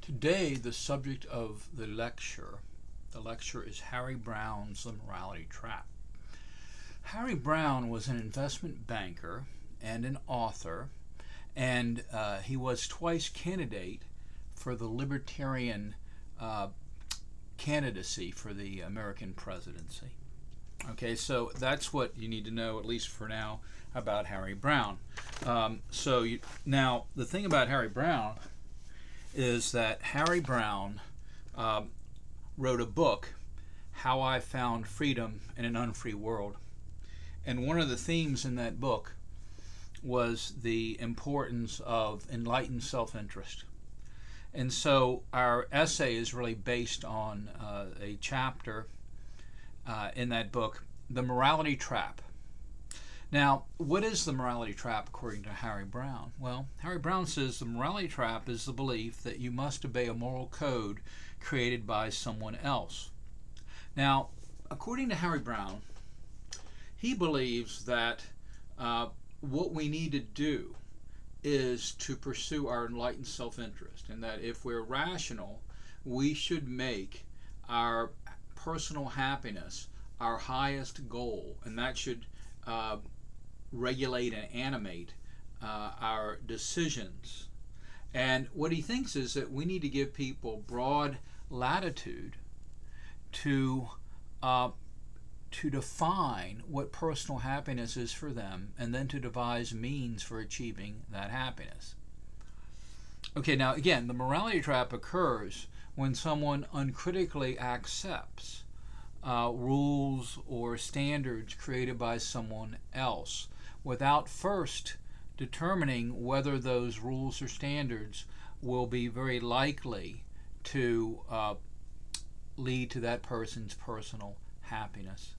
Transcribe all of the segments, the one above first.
Today, the subject of the lecture is Harry Browne's The Morality Trap. Harry Browne was an investment banker and an author, and he was twice candidate for the Libertarian candidacy for the American presidency. Okay, so that's what you need to know, at least for now, about Harry Browne. Now, the thing about Harry Browne is that Harry Browne wrote a book, How I Found Freedom in an Unfree World. And one of the themes in that book was the importance of enlightened self-interest. And so our essay is really based on a chapter in that book, The Morality Trap. Now, what is the morality trap according to Harry Browne? Well, Harry Browne says the morality trap is the belief that you must obey a moral code created by someone else. Now, according to Harry Browne, he believes that what we need to do is to pursue our enlightened self-interest, and that if we're rational, we should make our personal happiness our highest goal, and that should regulate and animate our decisions. And what he thinks is that we need to give people broad latitude to define what personal happiness is for them, and then to devise means for achieving that happiness. Okay, now again, the morality trap occurs when someone uncritically accepts rules or standards created by someone else without first determining whether those rules or standards will be very likely to lead to that person's personal happiness.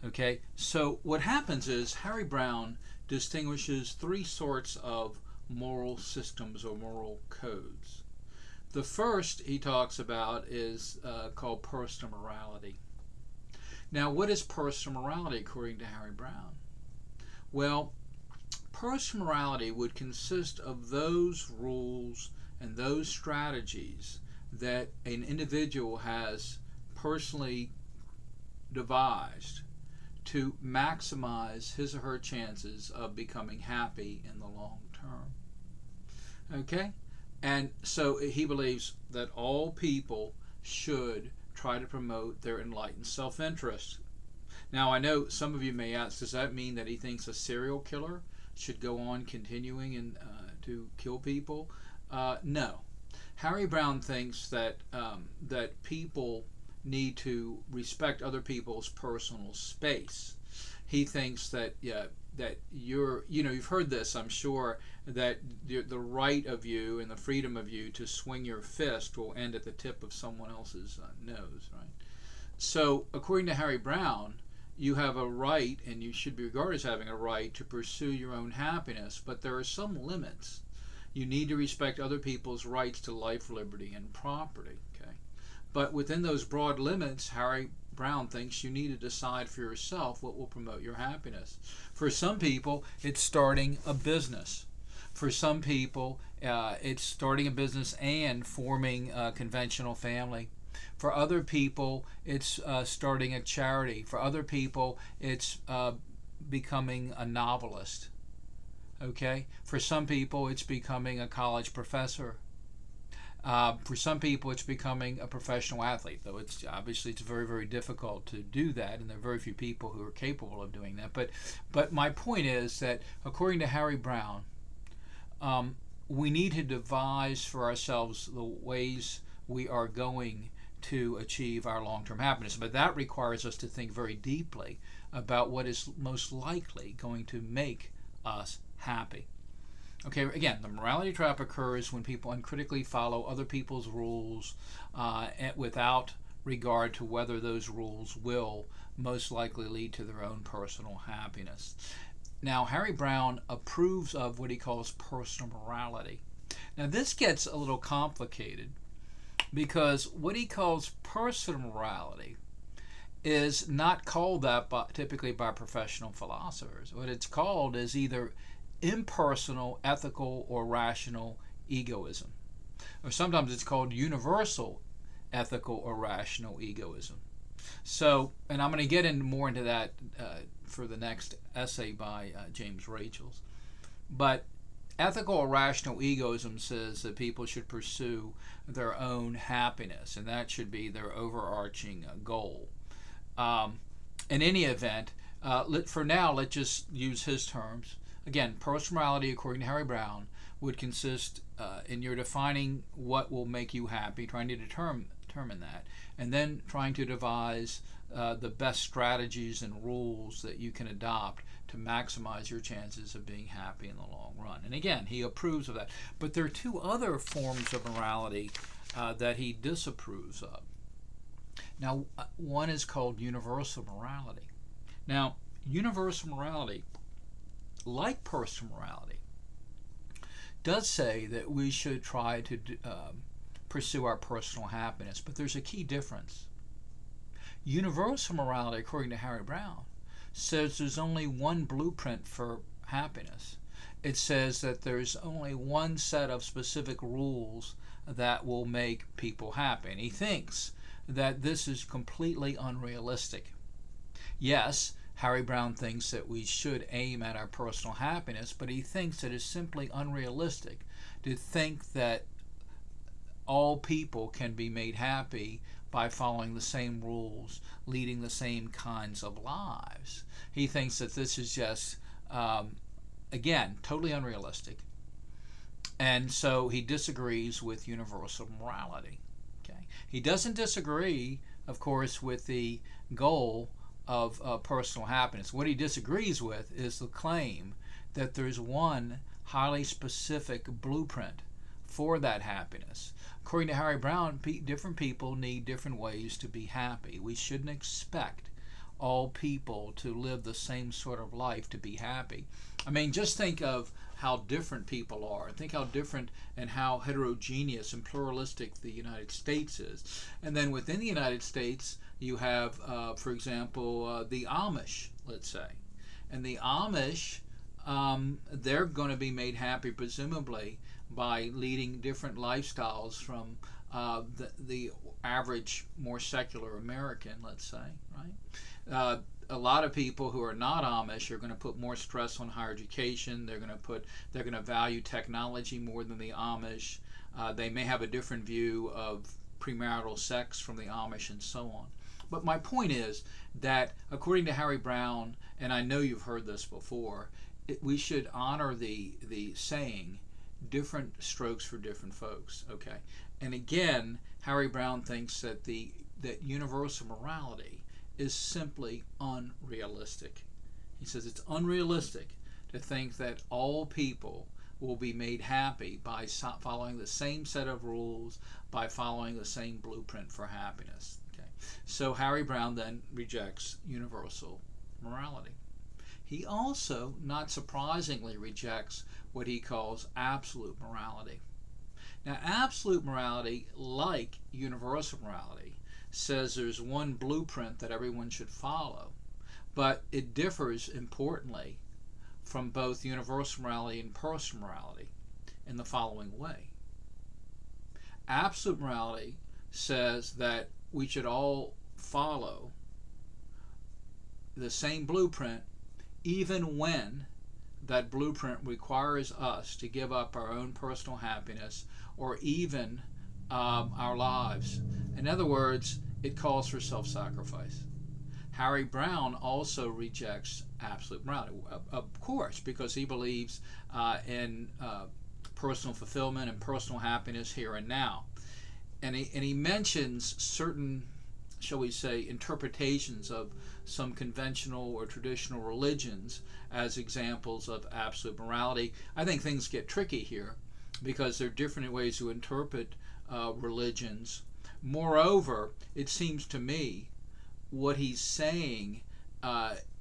Okay, so what happens is Harry Browne distinguishes three sorts of moral systems or moral codes. The first he talks about is called personal morality. Now, what is personal morality according to Harry Browne? Well, personal morality would consist of those rules and those strategies that an individual has personally devised to maximize his or her chances of becoming happy in the long term. Okay? And so he believes that all people should try to promote their enlightened self-interest. Now, I know some of you may ask, does that mean that he thinks a serial killer should go on continuing to kill people? No. Harry Browne thinks that that people need to respect other people's personal space. He thinks that you've heard this, I'm sure, that the right of you and the freedom of you to swing your fist will end at the tip of someone else's nose, right? So, according to Harry Browne, you have a right, and you should be regarded as having a right, to pursue your own happiness, but there are some limits. You need to respect other people's rights to life, liberty, and property, okay? But within those broad limits, Harry Browne thinks you need to decide for yourself what will promote your happiness. For some people, it's starting a business. For some people, it's starting a business and forming a conventional family. For other people, it's starting a charity. For other people, it's becoming a novelist. Okay? For some people, it's becoming a college professor. For some people, it's becoming a professional athlete, though it's very, very difficult to do that, and there are very few people who are capable of doing that. But my point is that, according to Harry Browne, we need to devise for ourselves the ways we are going to achieve our long-term happiness. But that requires us to think very deeply about what is most likely going to make us happy. Okay, again, the morality trap occurs when people uncritically follow other people's rules without regard to whether those rules will most likely lead to their own personal happiness. Now, Harry Browne approves of what he calls personal morality. Now, this gets a little complicated because what he calls personal morality is not called that typically by professional philosophers. What it's called is either impersonal, ethical, or rational egoism. or sometimes it's called universal ethical or rational egoism. So, and I'm going to get into more into that for the next essay by James Rachels. But ethical or rational egoism says that people should pursue their own happiness, and that should be their overarching goal. In any event, for now, let's just use his terms. Again, personal morality, according to Harry Browne, would consist in your defining what will make you happy, trying to determine that, and then trying to devise the best strategies and rules that you can adopt to maximize your chances of being happy in the long run. And again, he approves of that. But there are two other forms of morality that he disapproves of. Now, one is called universal morality. Now, universal morality, like personal morality, does say that we should try to pursue our personal happiness, but there's a key difference. Universal morality, according to Harry Browne, says there's only one blueprint for happiness. It says that there's only one set of specific rules that will make people happy. And he thinks that this is completely unrealistic. Yes, Harry Browne thinks that we should aim at our personal happiness, but he thinks that it's simply unrealistic to think that all people can be made happy by following the same rules, leading the same kinds of lives. He thinks that this is just, again, totally unrealistic. And so he disagrees with universal morality. Okay? He doesn't disagree, of course, with the goal of personal happiness. What he disagrees with is the claim that there's one highly specific blueprint for that happiness. According to Harry Browne, different people need different ways to be happy. We shouldn't expect all people to live the same sort of life to be happy. I mean, just think of how different people are. Think how different and how heterogeneous and pluralistic the United States is. And then within the United States, you have, for example, the Amish, let's say. And the Amish, they're going to be made happy, presumably, by leading different lifestyles from the average, more secular American, let's say, right? A lot of people who are not Amish are going to put more stress on higher education. They're going to value technology more than the Amish. They may have a different view of premarital sex from the Amish and so on. But my point is that according to Harry Browne, and I know you've heard this before, we should honor the saying, different strokes for different folks. Okay, and again, Harry Browne thinks that that universal morality is simply unrealistic. He says it's unrealistic to think that all people will be made happy by following the same set of rules, by following the same blueprint for happiness. Okay, so Harry Browne then rejects universal morality. He also, not surprisingly, rejects what he calls absolute morality. Now, absolute morality, like universal morality, says there's one blueprint that everyone should follow, but it differs importantly from both universal morality and personal morality in the following way. Absolute morality says that we should all follow the same blueprint even when that blueprint requires us to give up our own personal happiness or even our lives. In other words, it calls for self-sacrifice. Harry Browne also rejects absolute morality, of course, because he believes in personal fulfillment and personal happiness here and now. And he mentions certain, shall we say, interpretations of some conventional or traditional religions as examples of absolute morality. I think things get tricky here because there are different ways to interpret religions. Moreover, it seems to me what he's saying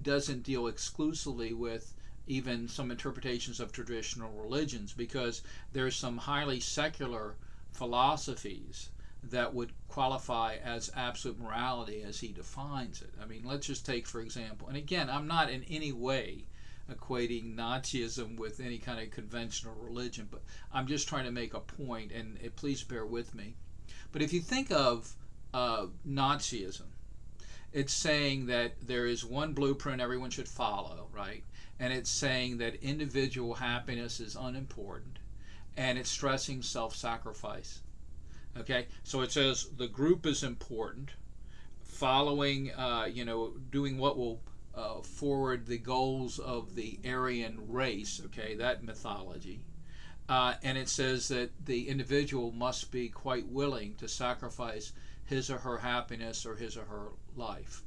doesn't deal exclusively with even some interpretations of traditional religions, because there's some highly secular philosophies that would qualify as absolute morality as he defines it. I mean, let's just take, for example, and again, I'm not in any way equating Nazism with any kind of conventional religion, but I'm just trying to make a point, and please bear with me. But if you think of Nazism, it's saying that there is one blueprint everyone should follow, right? And it's saying that individual happiness is unimportant, and it's stressing self-sacrifice. Okay, so it says the group is important, following, doing what will forward the goals of the Aryan race, okay, that mythology. And it says that the individual must be quite willing to sacrifice his or her happiness or his or her life.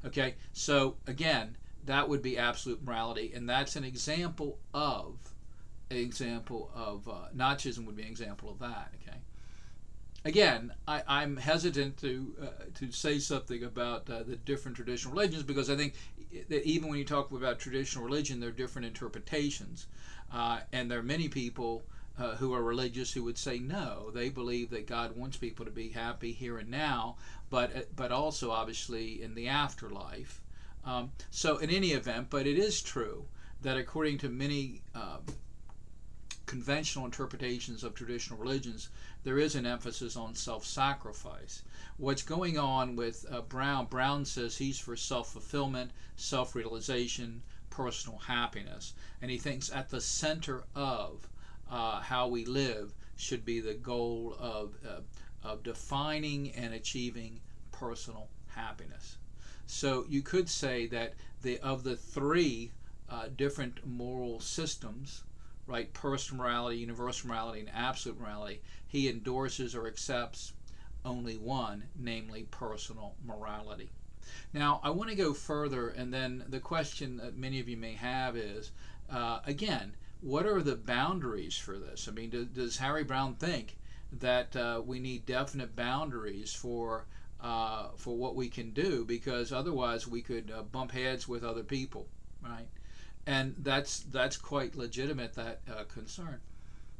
Okay, so again, that would be absolute morality, and that's an example of Nazism would be an example of that. Okay. Again, I'm hesitant to say something about the different traditional religions, because I think that even when you talk about traditional religion, there are different interpretations, and there are many people who are religious who would say no. They believe that God wants people to be happy here and now, but also obviously in the afterlife. So in any event, but it is true that according to many conventional interpretations of traditional religions, there is an emphasis on self-sacrifice. What's going on with Browne? Browne says he's for self-fulfillment, self-realization, personal happiness, and he thinks at the center of how we live should be the goal of defining and achieving personal happiness. So you could say that of the three different moral systems, right, personal morality, universal morality, and absolute morality, he endorses or accepts only one, namely personal morality. Now, I want to go further, and then the question that many of you may have is, again, what are the boundaries for this? I mean, does Harry Browne think that we need definite boundaries for what we can do, because otherwise we could bump heads with other people, right? And that's quite legitimate, that concern.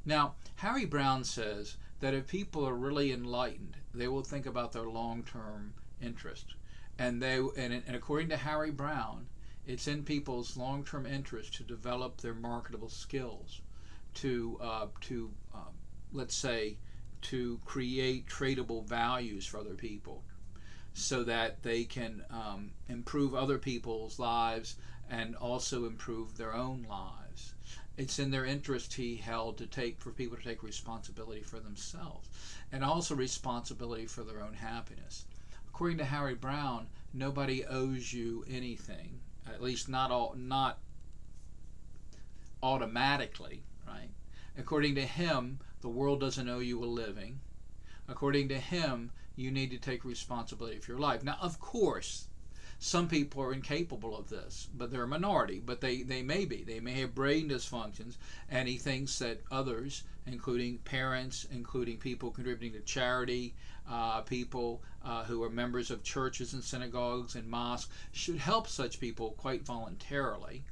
Now, Harry Browne says that if people are really enlightened, they will think about their long-term interest, and according to Harry Browne, it's in people's long-term interest to develop their marketable skills, to let's say, to create tradable values for other people, so that they can improve other people's lives and also improve their own lives. It's in their interest, he held, for people to take responsibility for themselves and also responsibility for their own happiness. According to Harry Browne, nobody owes you anything, at least not automatically, right? According to him, the world doesn't owe you a living. According to him, you need to take responsibility for your life. Now, of course, some people are incapable of this, but they're a minority, but they may be. They may have brain dysfunctions, and he thinks that others, including parents, including people contributing to charity, people who are members of churches and synagogues and mosques, should help such people quite voluntarily.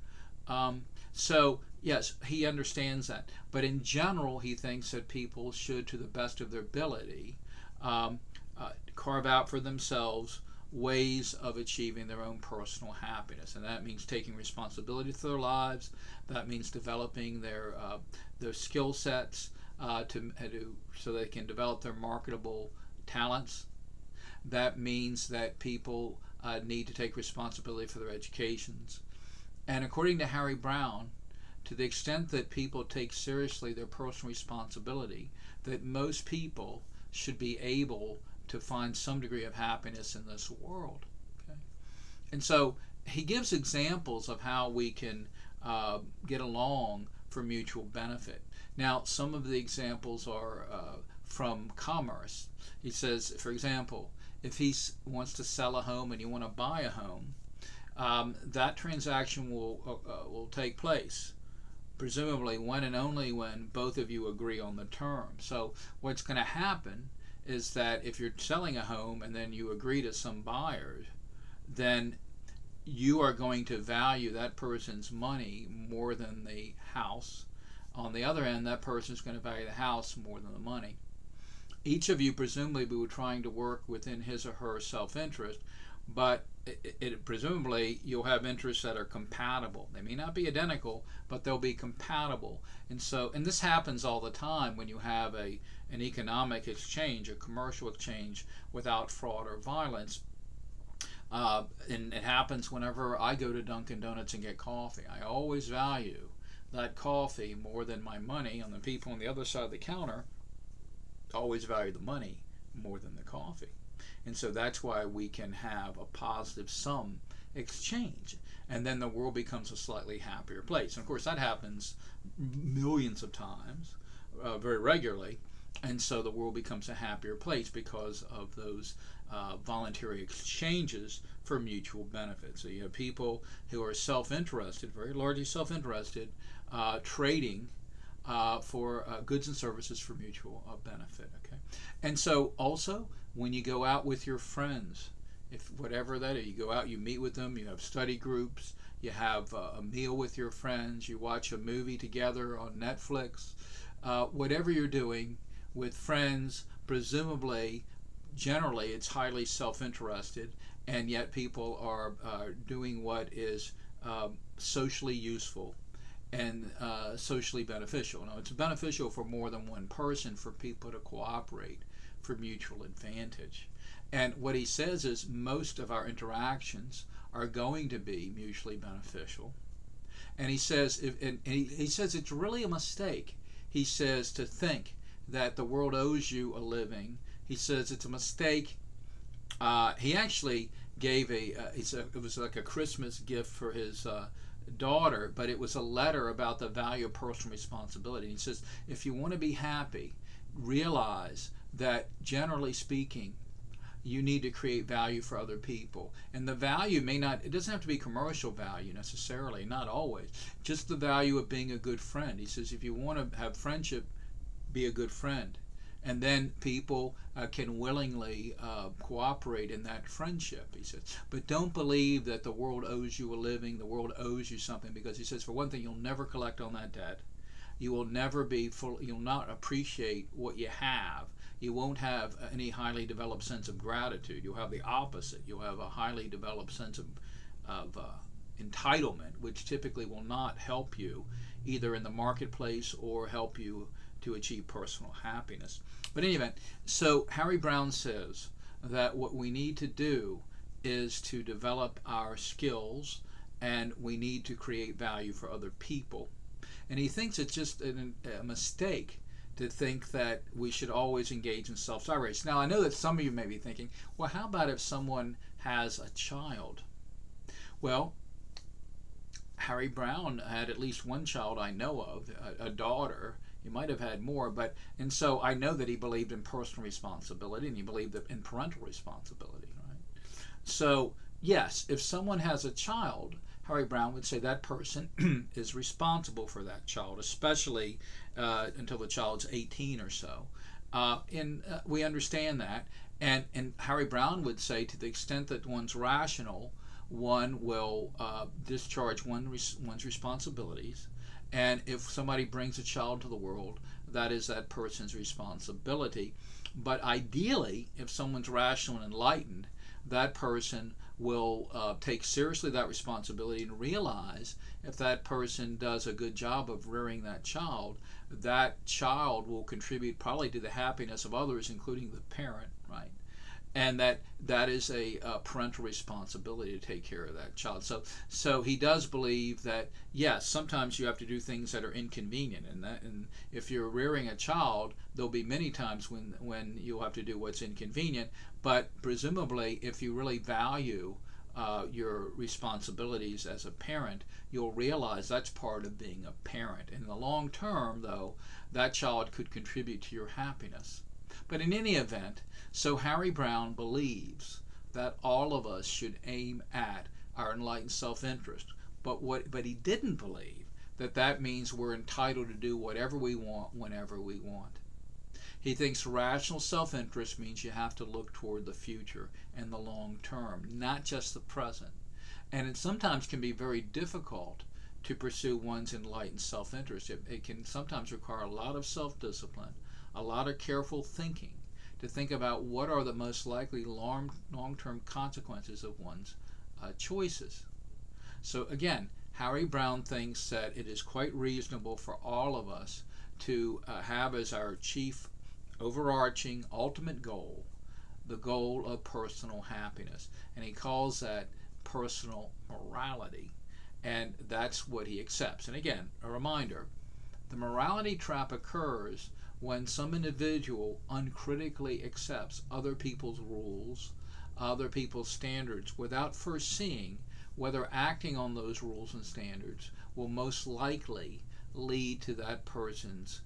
So, yes, he understands that. But in general, he thinks that people should, to the best of their ability, carve out for themselves ways of achieving their own personal happiness, and that means taking responsibility for their lives. That means developing their skill sets so they can develop their marketable talents. That means that people need to take responsibility for their educations. And according to Harry Browne, to the extent that people take seriously their personal responsibility, that most people should be able to find some degree of happiness in this world. Okay? And so he gives examples of how we can get along for mutual benefit. Now, some of the examples are from commerce. He says, for example, if he wants to sell a home and you want to buy a home, that transaction will take place, presumably when and only when both of you agree on the terms. So what's going to happen is that if you're selling a home and then you agree to some buyers, then you are going to value that person's money more than the house. On the other end, that person's going to value the house more than the money. Each of you presumably will be trying to work within his or her self-interest, but presumably you'll have interests that are compatible. They may not be identical, but they'll be compatible. And this happens all the time when you have an economic exchange, a commercial exchange without fraud or violence. And it happens whenever I go to Dunkin' Donuts and get coffee. I always value that coffee more than my money. On the people on the other side of the counter always value the money more than the coffee. And so that's why we can have a positive sum exchange. And then the world becomes a slightly happier place. And of course, that happens millions of times, very regularly. And so the world becomes a happier place because of those voluntary exchanges for mutual benefit. So you have people who are self-interested, very largely self-interested, trading for goods and services for mutual benefit. Okay, and so also when you go out with your friends, if whatever that is, you go out, you meet with them, you have study groups, you have a meal with your friends, you watch a movie together on Netflix, whatever you're doing with friends, presumably, generally, it's highly self-interested, and yet people are doing what is socially useful and socially beneficial. Now, it's beneficial for more than one person for people to cooperate for mutual advantage. And what he says is most of our interactions are going to be mutually beneficial. And he says, he says it's really a mistake, he says, to think that the world owes you a living. He says it's a mistake. He actually gave it was like a Christmas gift for his daughter, but it was a letter about the value of personal responsibility. He says, if you want to be happy, realize that generally speaking, you need to create value for other people. And the value it doesn't have to be commercial value necessarily, not always. Just the value of being a good friend. He says, if you want to have friendship, be a good friend. And then people can willingly cooperate in that friendship, he says. But don't believe that the world owes you a living, the world owes you something, because he says, for one thing, you'll never collect on that debt. You will never be full, you'll not appreciate what you have. You won't have any highly developed sense of gratitude. You'll have the opposite. You'll have a highly developed sense of entitlement, which typically will not help you either in the marketplace or help you to achieve personal happiness. But in any event, so Harry Browne says that what we need to do is to develop our skills, and we need to create value for other people. And he thinks it's just a mistake to think that we should always engage in self-sabotage. Now, I know that some of you may be thinking, well, how about if someone has a child? Well, Harry Browne had at least one child I know of, a daughter. He might have had more, and so I know that he believed in personal responsibility, and he believed in parental responsibility, right? So, yes, if someone has a child, Harry Browne would say that person is responsible for that child, especially until the child's 18 or so. And we understand that. And Harry Browne would say, to the extent that one's rational, one will discharge one's responsibilities. And if somebody brings a child to the world, that is that person's responsibility. But ideally, if someone's rational and enlightened, that person will take seriously that responsibility and realize if that person does a good job of rearing that child will contribute probably to the happiness of others, including the parent, right? And that is a parental responsibility to take care of that child. So he does believe that, yes, sometimes you have to do things that are inconvenient, and if you're rearing a child, there'll be many times when you'll have to do what's inconvenient. But presumably, if you really value your responsibilities as a parent, you'll realize that's part of being a parent. In the long term, though, that child could contribute to your happiness. But in any event, so Harry Browne believes that all of us should aim at our enlightened self-interest. But he didn't believe that means we're entitled to do whatever we want whenever we want. He thinks rational self-interest means you have to look toward the future and the long term, not just the present. And it sometimes can be very difficult to pursue one's enlightened self-interest. It can sometimes require a lot of self-discipline, a lot of careful thinking, to think about what are the most likely long-term consequences of one's choices. So again, Harry Browne thinks that it is quite reasonable for all of us to have as our chief overarching ultimate goal the goal of personal happiness, and he calls that personal morality, and that's what he accepts. And again, a reminder, the morality trap occurs when some individual uncritically accepts other people's rules, other people's standards, without first seeing whether acting on those rules and standards will most likely lead to that person's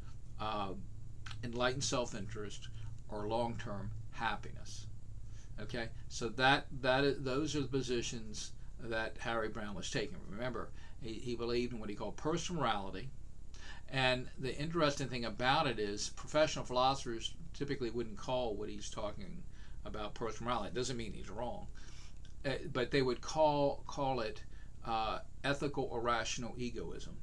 enlightened self-interest or long-term happiness. Okay, so those are the positions that Harry Browne was taking. Remember, he believed in what he called personal morality, and the interesting thing about it is professional philosophers typically wouldn't call what he's talking about personal morality. It doesn't mean he's wrong, but they would call it ethical or rational egoism.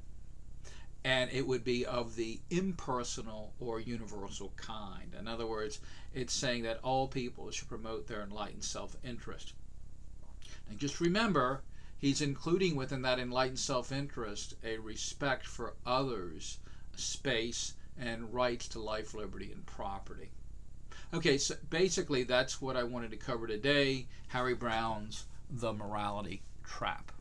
And it would be of the impersonal or universal kind. In other words, it's saying that all people should promote their enlightened self-interest. And just remember, he's including within that enlightened self-interest a respect for others, space, and rights to life, liberty, and property. Okay, so basically that's what I wanted to cover today, Harry Browne's The Morality Trap.